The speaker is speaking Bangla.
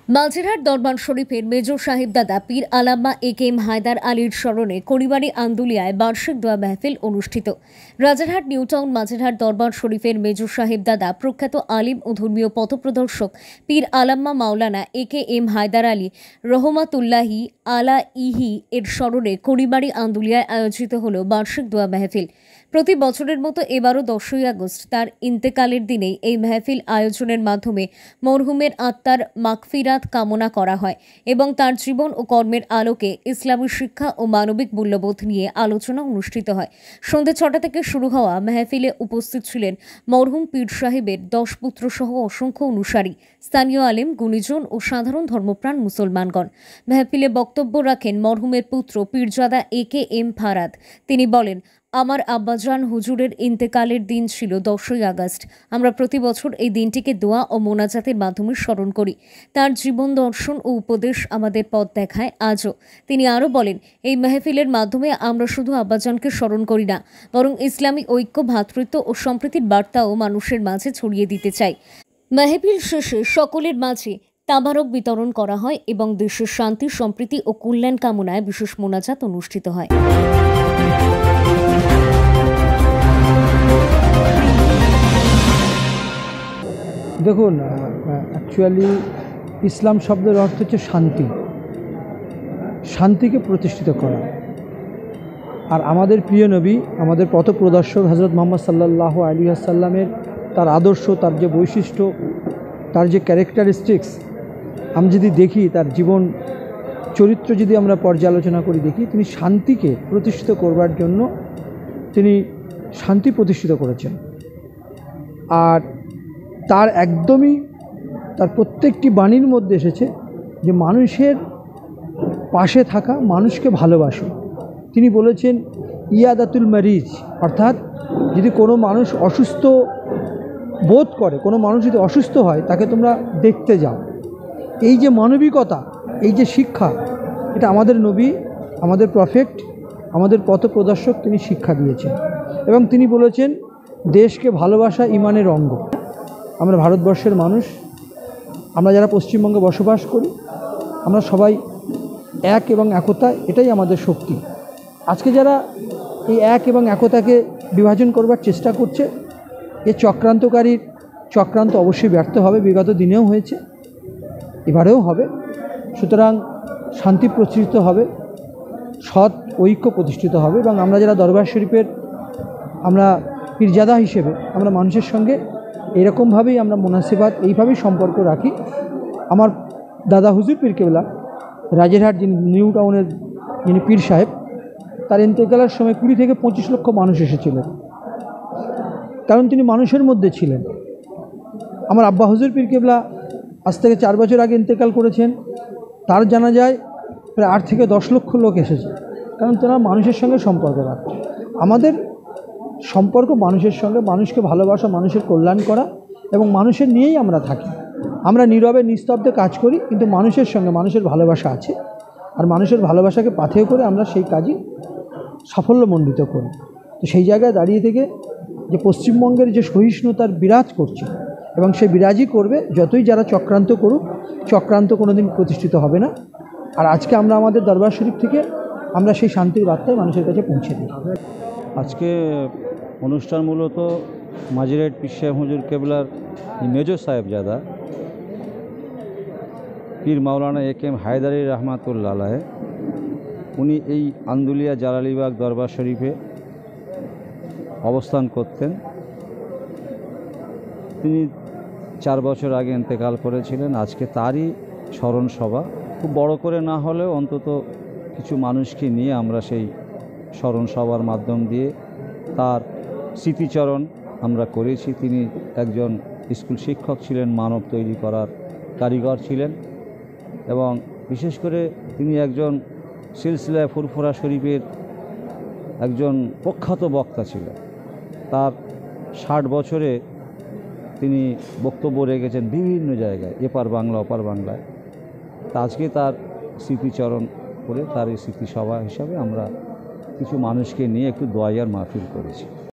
মাঝেরহাট দরবার শরীফের মেজর সাহেবজাদা পীর আলাম্মা এ.কে.এম. হায়দার আলীর স্মরণে কড়িবাড়ি আন্দুলিয়ায় বার্ষিক দোয়া মাহফিল অনুষ্ঠিত। রাজারহাট নিউটাউন মাঝেরহাট দরবার শরীফের মেজর সাহেবজাদা প্রখ্যাত আলিম ও ধর্মীয় পথপ্রদর্শক পীর আলাম্মা মাওলানা এ.কে.এম. হায়দার আলী রহমাতুল্লাহি আলাইহি এর স্মরণে কড়িবাড়ি আন্দুলিয়ায় আয়োজিত হল বার্ষিক দোয়া মাহফিল। প্রতি বছরের মতো এবারও 10ই আগস্ট তার ইন্তেকালের দিনেই এই মাহফিল আয়োজনের মাধ্যমে মরহুমের আত্মার মাগফিরাত কামনা করা হয় এবং তার জীবন ও কর্মের আলোকে ইসলামী শিক্ষা ও মানবিক মূল্যবোধ নিয়ে আলোচনা অনুষ্ঠিত হয়। সন্ধ্যে 6টা থেকে শুরু হওয়া মাহফিলে উপস্থিত ছিলেন মরহুম পীর সাহেবের 10 পুত্র সহ অসংখ্য অনুসারী, স্থানীয় আলেম, গুণীজন ও সাধারণ ধর্মপ্রাণ মুসলমানগণ। মাহফিলে বক্তব্য রাখেন মরহুমের পুত্র পীরজাদা এ.কে.এম. ফারাদ। তিনি বলেন, আমার আব্বাজান হুজুরের ইন্তেকালের দিন ছিল 10ই আগস্ট। আমরা প্রতি বছর এই দিনটিকে দোয়া ও মোনাজাতের মাধ্যমে স্মরণ করি। তার জীবন দর্শন ও উপদেশ আমাদের পথ দেখায় আজও। তিনি আরও বলেন, এই মাহফিলের মাধ্যমে আমরা শুধু আব্বাজানকে স্মরণ করি না, বরং ইসলামী ঐক্য, ভ্রাতৃত্ব ও সম্প্রীতির বার্তাও মানুষের মাঝে ছড়িয়ে দিতে চাই। মাহফিল শেষে সকলের মাঝে তাবারক বিতরণ করা হয় এবং দেশের শান্তি, সম্প্রীতি ও কল্যাণ কামনায় বিশেষ মোনাজাত অনুষ্ঠিত হয়। দেখুন, অ্যাকচুয়ালি ইসলাম শব্দের অর্থ হচ্ছে শান্তি, শান্তিকে প্রতিষ্ঠিত করা। আর আমাদের প্রিয় নবী, আমাদের পথপ্রদর্শক হযরত মুহাম্মদ সাল্লাল্লাহু আলাইহি ওয়াসাল্লামের তার আদর্শ, তার যে বৈশিষ্ট্য, তার যে ক্যারেক্টারিস্টিক্স, আমি যদি দেখি তার জীবন চরিত্র যদি আমরা পর্যালোচনা করি, দেখি তিনি শান্তিকে প্রতিষ্ঠিত করবার জন্য তিনি শান্তি প্রতিষ্ঠিত করেছেন। আর তার একদমই তার প্রত্যেকটি বাণীর মধ্যে এসেছে যে মানুষের পাশে থাকা, মানুষকে ভালোবাসো। তিনি বলেছেন ইয়াদাতুল মারিজ, অর্থাৎ যদি কোনো মানুষ অসুস্থ বোধ করে, কোনো মানুষ যদি অসুস্থ হয়, তাকে তোমরা দেখতে যাও। এই যে মানবিকতা, এই যে শিক্ষা, এটা আমাদের নবী, আমাদের প্রফেট, আমাদের পথপ্রদর্শক তিনি শিক্ষা দিয়েছেন। এবং তিনি বলেছেন দেশকে ভালোবাসা ইমানের অঙ্গ। আমরা ভারতবর্ষের মানুষ, আমরা যারা পশ্চিমবঙ্গে বসবাস করি, আমরা সবাই এক এবং একতা, এটাই আমাদের শক্তি। আজকে যারা এই এক এবং একতাকে বিভাজন করবার চেষ্টা করছে, এ চক্রান্তকারীর চক্রান্ত অবশ্যই ব্যর্থ হবে। বিগত দিনেও হয়েছে, এবারেও হবে। সুতরাং শান্তি প্রতিষ্ঠিত হবে, সৎ ঐক্য প্রতিষ্ঠিত হবে। এবং আমরা যারা দরবার শরীফের আমরা পীরজাদা হিসেবে আমরা মানুষের সঙ্গে এরকমভাবেই আমরা মুনাসিবাত, এইভাবেই সম্পর্ক রাখি। আমার দাদা হুজুর পীর কেবলা রাজারহাট, যিনি নিউ টাউনের যিনি পীর সাহেব, তার ইন্তেকালের সময় 20 থেকে 25 লক্ষ মানুষ এসেছিলেন, কারণ তিনি মানুষের মধ্যে ছিলেন। আমার আব্বা হুজুর পীর কেবলা আজ থেকে 4 বছর আগে ইন্তেকাল করেছেন, তার জানাজায় প্রায় 8 থেকে 10 লক্ষ লোক এসেছে, কারণ তারা মানুষের সঙ্গে সম্পর্ক রাখে। আমাদের সম্পর্ক মানুষের সঙ্গে, মানুষকে ভালোবাসা, মানুষের কল্যাণ করা এবং মানুষের নিয়েই আমরা থাকি। আমরা নীরবে নিস্তব্ধে কাজ করি, কিন্তু মানুষের সঙ্গে মানুষের ভালোবাসা আছে। আর মানুষের ভালোবাসাকে পাথেয় করে আমরা সেই কাজই সাফল্যমণ্ডিত করি। তো সেই জায়গায় দাঁড়িয়ে থেকে যে পশ্চিমবঙ্গের যে সহিষ্ণুতার বিরাজ করছে এবং সে বিরাজই করবে, যতই যারা চক্রান্ত করুক, চক্রান্ত কোনোদিন প্রতিষ্ঠিত হবে না। আর আজকে আমরা আমাদের দরবার শরীফ থেকে আমরা সেই শান্তির বার্তায় মানুষের কাছে পৌঁছে দিই। আজকে অনুষ্ঠান মূলত মাঝেরহাট পীর সাহেব হুজুর কেবলার মেজর সাহেবজাদা পীর মাওলানা এ.কে.এম. হায়দার আলী রহমাতুল্লাহ আলাইহি, উনি এই আন্দুলিয়া জালালিবাগ দরবার শরীফে অবস্থান করতেন। তিনি 4 বছর আগে ইন্তেকাল করেছিলেন। আজকে তারই স্মরণ সভা, খুব বড় করে না হলেও অন্তত কিছু মানুষকে নিয়ে আমরা সেই স্মরণ সভার মাধ্যম দিয়ে তার স্মৃতিচরণ আমরা করেছি। তিনি একজন স্কুল শিক্ষক ছিলেন, মানব তৈরি করার কারিগর ছিলেন এবং বিশেষ করে তিনি একজন সিলসিলায়ে ফুরফুরা শরীফের একজন প্রখ্যাত বক্তা ছিলেন। তার 60 বছরে তিনি বক্তব্য রেখেছেন বিভিন্ন জায়গায়, এপার বাংলা ওপার বাংলায়। তা আজকে তার স্মৃতিচরণ করে তার এই স্মৃতিসভা হিসাবে আমরা কিছু মানুষকে নিয়ে একটু দোয়াইয়ার মাহফিল করেছি।